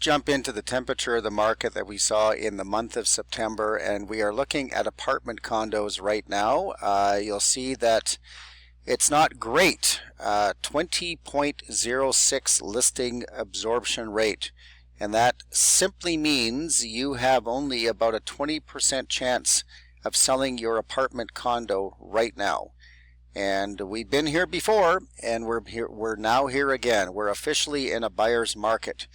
jump into the temperature of the market that we saw in the month of September, and we are looking at apartment condos right now. You'll see that it's not great. 20.06 listing absorption rate, and that simply means you have only about a 20% chance of selling your apartment condo right now. And we've been here before, and we're now here again. We're officially in a buyer's market.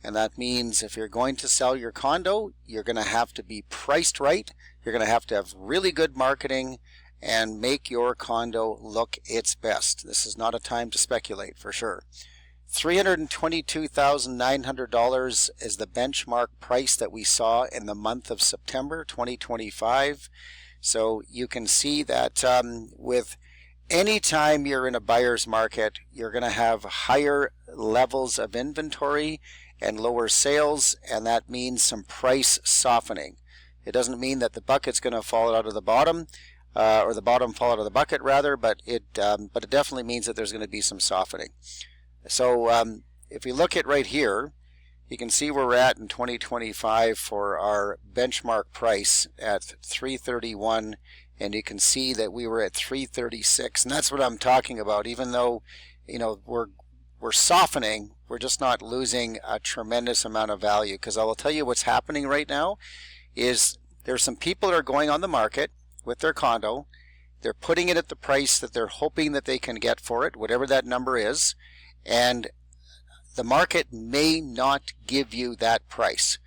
And that means if you're going to sell your condo, you're going to have to be priced right. You're going to have really good marketing and make your condo look its best. This is not a time to speculate, for sure. $322,900 is the benchmark price that we saw in the month of September 2025. So you can see that with any time you're in a buyer's market, you're going to have higher levels of inventory and lower sales, and that means some price softening. It doesn't mean that the bucket's going to fall out of the bottom, or the bottom fall out of the bucket rather, but it definitely means that there's going to be some softening. So if we look at right here, you can see where we're at in 2025 for our benchmark price at 331, and you can see that we were at 336, and that's what I'm talking about. Even though, you know, we're softening, we're just not losing a tremendous amount of value. Because I will tell you what's happening right now is there's some people that are going on the market with their condo. They're putting it at the price that they're hoping that they can get for it, whatever that number is, and the market may not give you that price.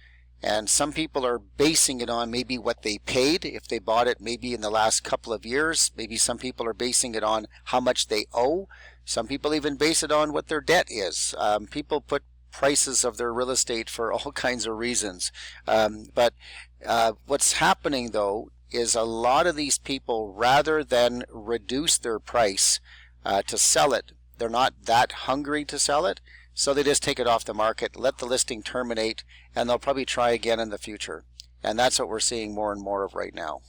And some people are basing it on maybe what they paid if they bought it maybe in the last couple of years. Maybe some people are basing it on how much they owe. Some people even base it on what their debt is. People put prices of their real estate for all kinds of reasons. But what's happening though is a lot of these people, rather than reduce their price to sell it, they're not that hungry to sell it. So they just take it off the market, let the listing terminate, and they'll probably try again in the future. And that's what we're seeing more and more of right now.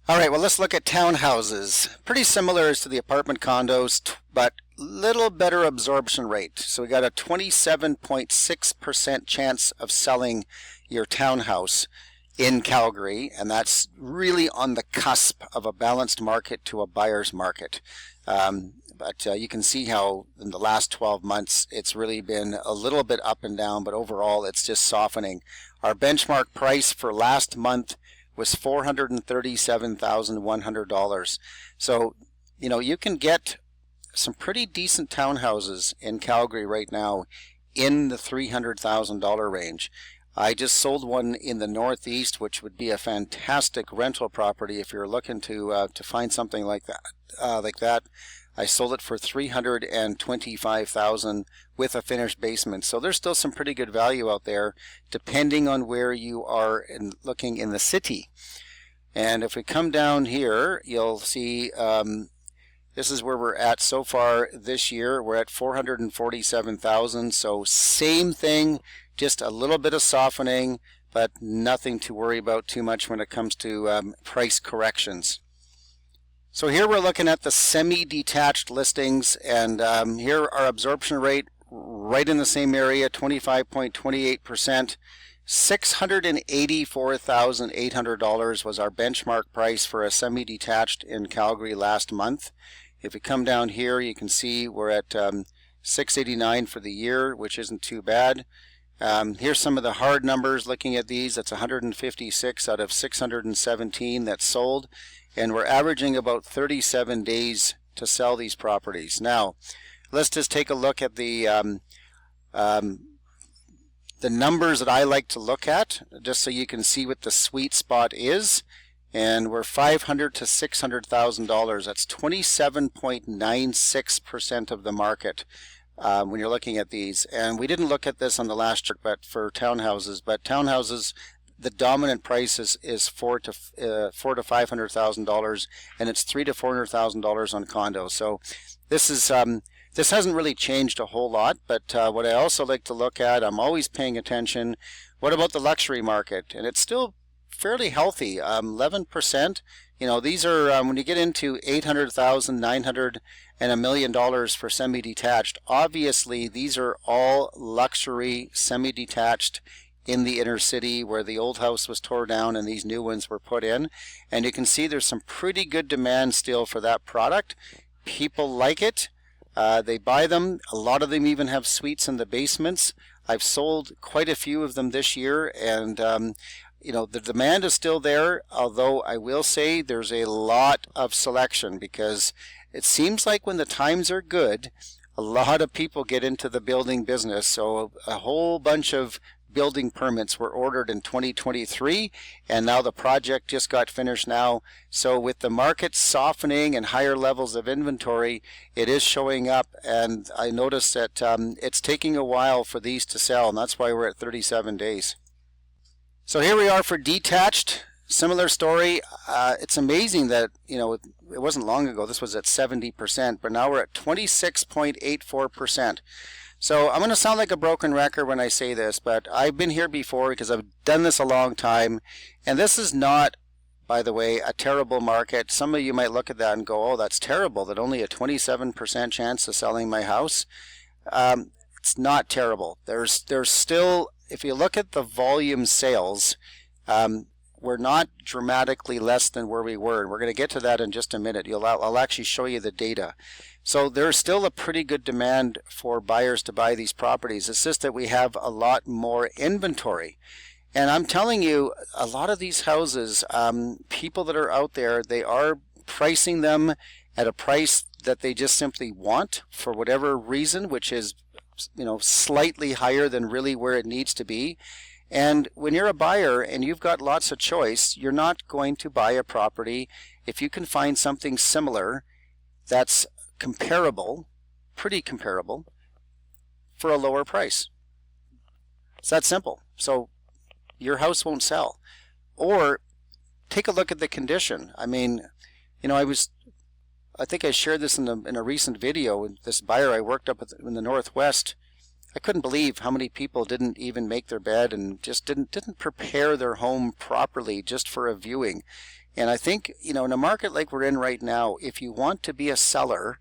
All right, well, let's look at townhouses. Pretty similar as to the apartment condos, but little better absorption rate. So we got a 27.6% chance of selling your townhouse in Calgary, and that's really on the cusp of a balanced market to a buyer's market. But you can see how in the last 12 months it's really been a little bit up and down, but overall it's just softening. Our benchmark price for last month was $437,100. So, you know, you can get some pretty decent townhouses in Calgary right now in the $300,000 range. I just sold one in the Northeast, which would be a fantastic rental property if you're looking to find something like that. I sold it for $325,000 with a finished basement. So there's still some pretty good value out there, depending on where you are looking in the city. And if we come down here, you'll see this is where we're at so far this year. We're at $447,000. So same thing, just a little bit of softening, but nothing to worry about too much when it comes to price corrections. So here we're looking at the semi-detached listings, and here our absorption rate right in the same area, 25.28%. $684,800 was our benchmark price for a semi-detached in Calgary last month. If we come down here, you can see we're at $689 for the year, which isn't too bad. Here's some of the hard numbers looking at these. That's 156 out of 617 that's sold. And we're averaging about 37 days to sell these properties. Now, let's just take a look at the numbers that I like to look at, just so you can see what the sweet spot is. And we're $500,000 to $600,000. That's 27.96% of the market when you're looking at these. And we didn't look at this on the last chart, but for townhouses. But townhouses, the dominant price is $400,000 to $500,000, and it's $300,000 to $400,000 on condos. So this is this hasn't really changed a whole lot. But what I also like to look at, I'm always paying attention. What about the luxury market? And it's still fairly healthy, 11%. You know, these are when you get into 800,000, 900, and $1 million for semi-detached. Obviously, these are all luxury semi-detached in the inner city where the old house was tore down and these new ones were put in. And you can see there's some pretty good demand still for that product. People like it. They buy them. A lot of them even have suites in the basements. I've sold quite a few of them this year, and you know, the demand is still there, although I will say there's a lot of selection, because it seems like when the times are good, a lot of people get into the building business. So a whole bunch of building permits were ordered in 2023, and now the project just got finished now. So with the market softening and higher levels of inventory, it is showing up, and I noticed that it's taking a while for these to sell, and that's why we're at 37 days. So here we are for detached. Similar story. It's amazing that, you know, it wasn't long ago this was at 70%, but now we're at 26.84%. So I'm going to sound like a broken record when I say this, but I've been here before because I've done this a long time, and this is not, by the way, a terrible market. Some of you might look at that and go, oh, that's terrible, that only a 27% chance of selling my house. It's not terrible. There's still, if you look at the volume sales, we're not dramatically less than where we were. We're going to get to that in just a minute. I'll actually show you the data. So there's still a pretty good demand for buyers to buy these properties. It's just that we have a lot more inventory. And I'm telling you, a lot of these houses, people that are out there, they are pricing them at a price that they just simply want for whatever reason, which is, you know, slightly higher than really where it needs to be. And when you're a buyer and you've got lots of choice, you're not going to buy a property if you can find something similar that's comparable, pretty comparable, for a lower price. It's that simple. So your house won't sell. Or take a look at the condition. I mean, you know, I think I shared this in a recent video with this buyer I worked up in the Northwest. I couldn't believe how many people didn't even make their bed and just didn't prepare their home properly just for a viewing. And I think, you know, in a market like we're in right now, if you want to be a seller,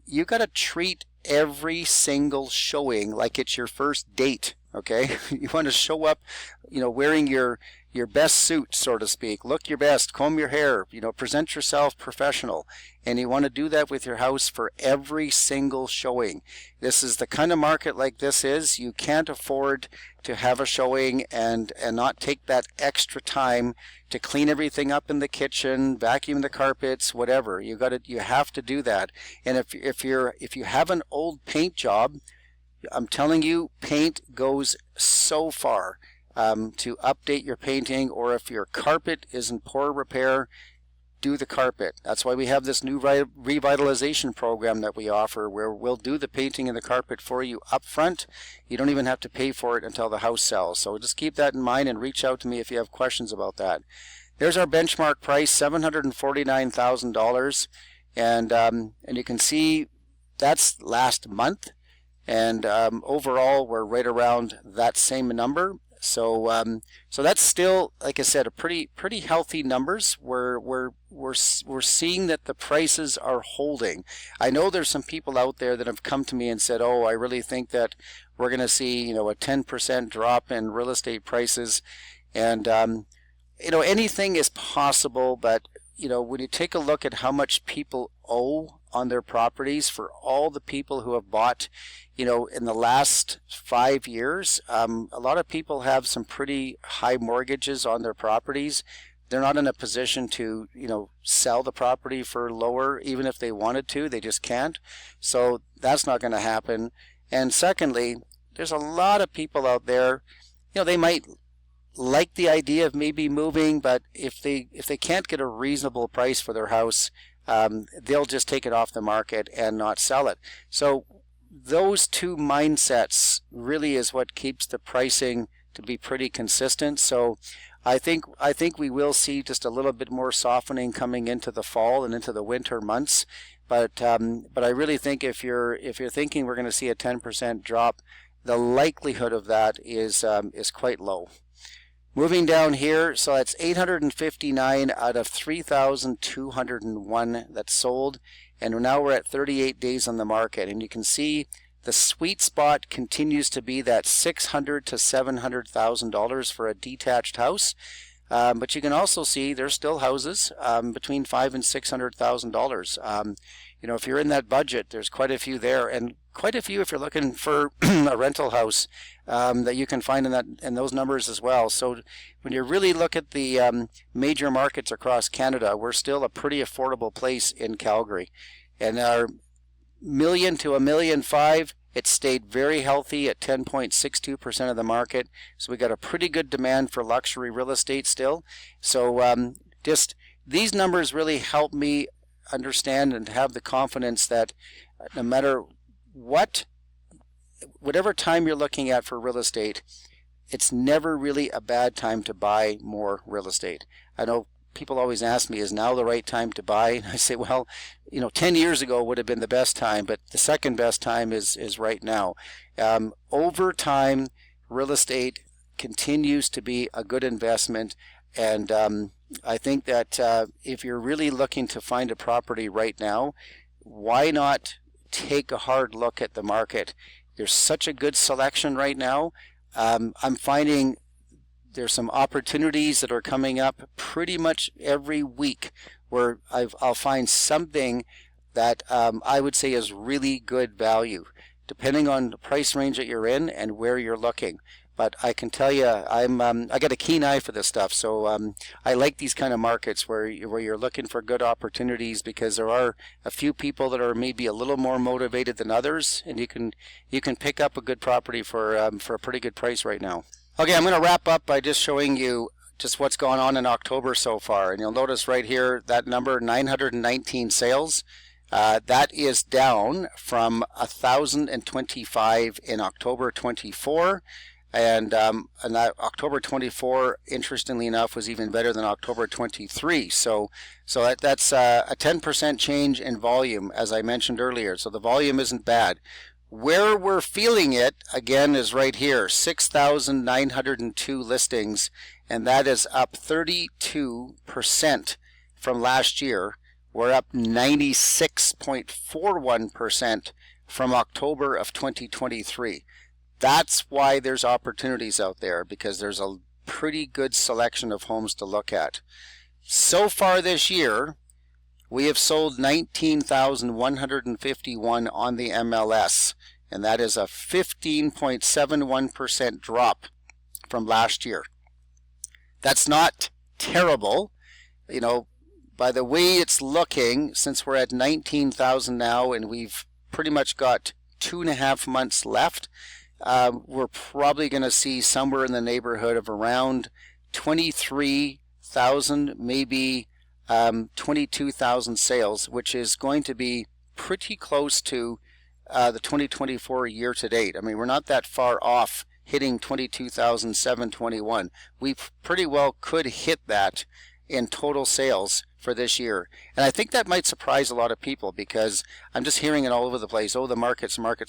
you got to treat every single showing like it's your first date. Okay, you want to show up, you know, wearing your best suit, so to speak. Look your best, comb your hair, you know, present yourself professional. And you want to do that with your house for every single showing. This is the kind of market like this is. You can't afford to have a showing and not take that extra time to clean everything up in the kitchen, vacuum the carpets, whatever. You have to do that. And if you have an old paint job, I'm telling you, paint goes so far to update your painting. Or if your carpet is in poor repair, do the carpet. That's why we have this new revitalization program that we offer, where we'll do the painting and the carpet for you up front. You don't even have to pay for it until the house sells. So just keep that in mind and reach out to me if you have questions about that. There's our benchmark price, $749,000, and you can see that's last month. And overall, we're right around that same number. So that's still, like I said, a pretty healthy numbers. We're seeing that the prices are holding. I know there's some people out there that have come to me and said, "Oh, I really think that we're going to see, you know, a 10% drop in real estate prices," and you know, anything is possible. But you know, when you take a look at how much people owe on their properties, for all the people who have bought, you know, in the last 5 years, a lot of people have some pretty high mortgages on their properties. They're not in a position to, you know, sell the property for lower, even if they wanted to. They just can't. So that's not going to happen. And secondly, there's a lot of people out there, you know, they might like the idea of maybe moving, but if they can't get a reasonable price for their house, they'll just take it off the market and not sell it. So those two mindsets really is what keeps the pricing to be pretty consistent. So I think we will see just a little bit more softening coming into the fall and into the winter months. But I really think if you're thinking we're going to see a 10% drop, the likelihood of that is quite low. Moving down here, so that's 859 out of 3,201 that's sold, and now we're at 38 days on the market, and you can see the sweet spot continues to be that $600,000 to $700,000 for a detached house. But you can also see there's still houses between $500,000 and $600,000. You know, if you're in that budget, there's quite a few there, and quite a few if you're looking for a rental house that you can find in those numbers as well. So when you really look at the major markets across Canada, we're still a pretty affordable place in Calgary, and our million to $1.5 million, it stayed very healthy at 10.62% of the market. So we got a pretty good demand for luxury real estate still. So just these numbers really help me understand and have the confidence that no matter whatever time you're looking at for real estate, it's never really a bad time to buy more real estate. I know people always ask me, is now the right time to buy? And I say, well, you know, 10 years ago would have been the best time, but the second best time is right now. Over time, real estate continues to be a good investment, and I think that if you're really looking to find a property right now, why not take a hard look at the market? There's such a good selection right now. I'm finding there's some opportunities that are coming up pretty much every week where I'll find something that I would say is really good value, depending on the price range that you're in and where you're looking. But I can tell you, I got a keen eye for this stuff, so I like these kind of markets where you're looking for good opportunities, because there are a few people that are maybe a little more motivated than others, and you can pick up a good property for a pretty good price right now. Okay, I'm going to wrap up by just showing you just what's gone on in October so far. And you'll notice right here that number, 919 sales. That is down from 1,025 in October 24. And October 24, interestingly enough, was even better than October 23. So that's a 10% change in volume, as I mentioned earlier. So the volume isn't bad. Where we're feeling it, again, is right here, 6,902 listings, and that is up 32% from last year. We're up 96.41% from October of 2023. That's why there's opportunities out there, because there's a pretty good selection of homes to look at. So far this year, we have sold 19,151 on the MLS, and that is a 15.71% drop from last year. That's not terrible. You know, by the way it's looking, since we're at 19,000 now and we've pretty much got 2.5 months left, we're probably going to see somewhere in the neighborhood of around 23,000, maybe 22,000 sales, which is going to be pretty close to the 2024 year to date. I mean, we're not that far off hitting 22,721. We pretty well could hit that in total sales for this year. And I think that might surprise a lot of people, because I'm just hearing it all over the place. Oh, the market soft.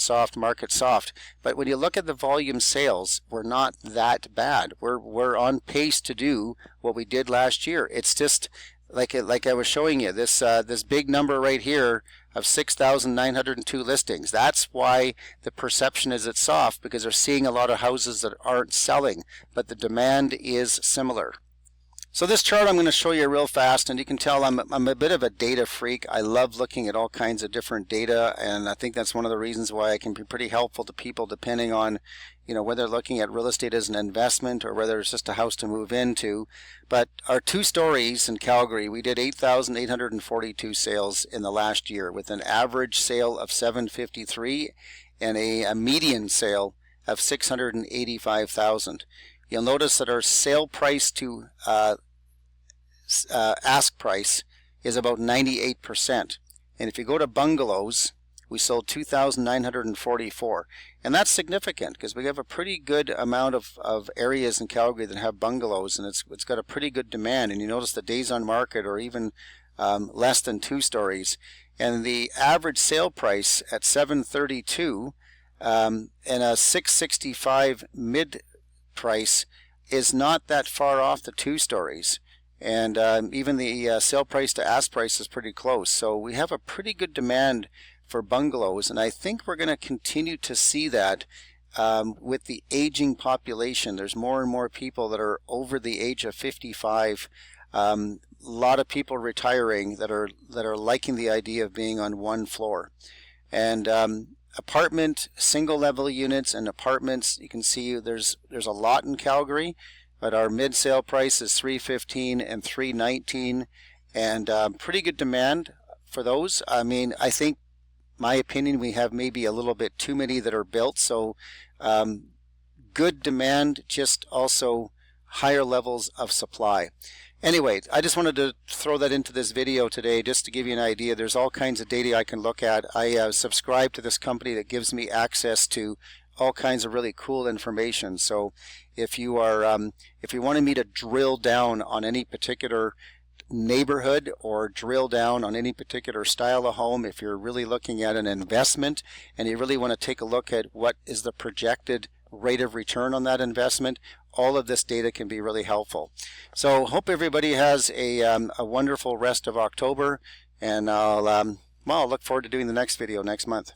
But when you look at the volume sales, we're not that bad. We're on pace to do what we did last year. It's just like I was showing you, this big number right here of 6,902 listings. That's why the perception is it's soft, because they're seeing a lot of houses that aren't selling, but the demand is similar. So this chart I'm going to show you real fast, and you can tell I'm a bit of a data freak. I love looking at all kinds of different data, and I think that's one of the reasons why I can be pretty helpful to people, depending on, you know, whether they're looking at real estate as an investment or whether it's just a house to move into. But our two stories in Calgary, we did 8,842 sales in the last year, with an average sale of $753 and a median sale of $685,000. You'll notice that our sale price to ask price is about 98%. And if you go to bungalows, we sold 2,944. And that's significant, because we have a pretty good amount of areas in Calgary that have bungalows, and it's got a pretty good demand. And you notice the days on market are even less than 2 stories. And the average sale price at $732 and a $665 mid price is not that far off the 2 stories. And even the sale price to ask price is pretty close. So we have a pretty good demand for bungalows, and I think we're going to continue to see that with the aging population. There's more and more people that are over the age of 55. A lot of people retiring that are liking the idea of being on one floor. And apartment, single level units and apartments, you can see there's a lot in Calgary, but our mid sale price is $315 and $319, and pretty good demand for those. I mean, I think, my opinion, we have maybe a little bit too many that are built, so good demand, just also higher levels of supply. Anyway, I just wanted to throw that into this video today just to give you an idea. There's all kinds of data I can look at. I subscribe to this company that gives me access to all kinds of really cool information. So if you wanted me to drill down on any particular neighborhood or drill down on any particular style of home, if you're really looking at an investment and you really want to take a look at what is the projected rate of return on that investment, all of this data can be really helpful. So hope everybody has a wonderful rest of October, and I'll look forward to doing the next video next month.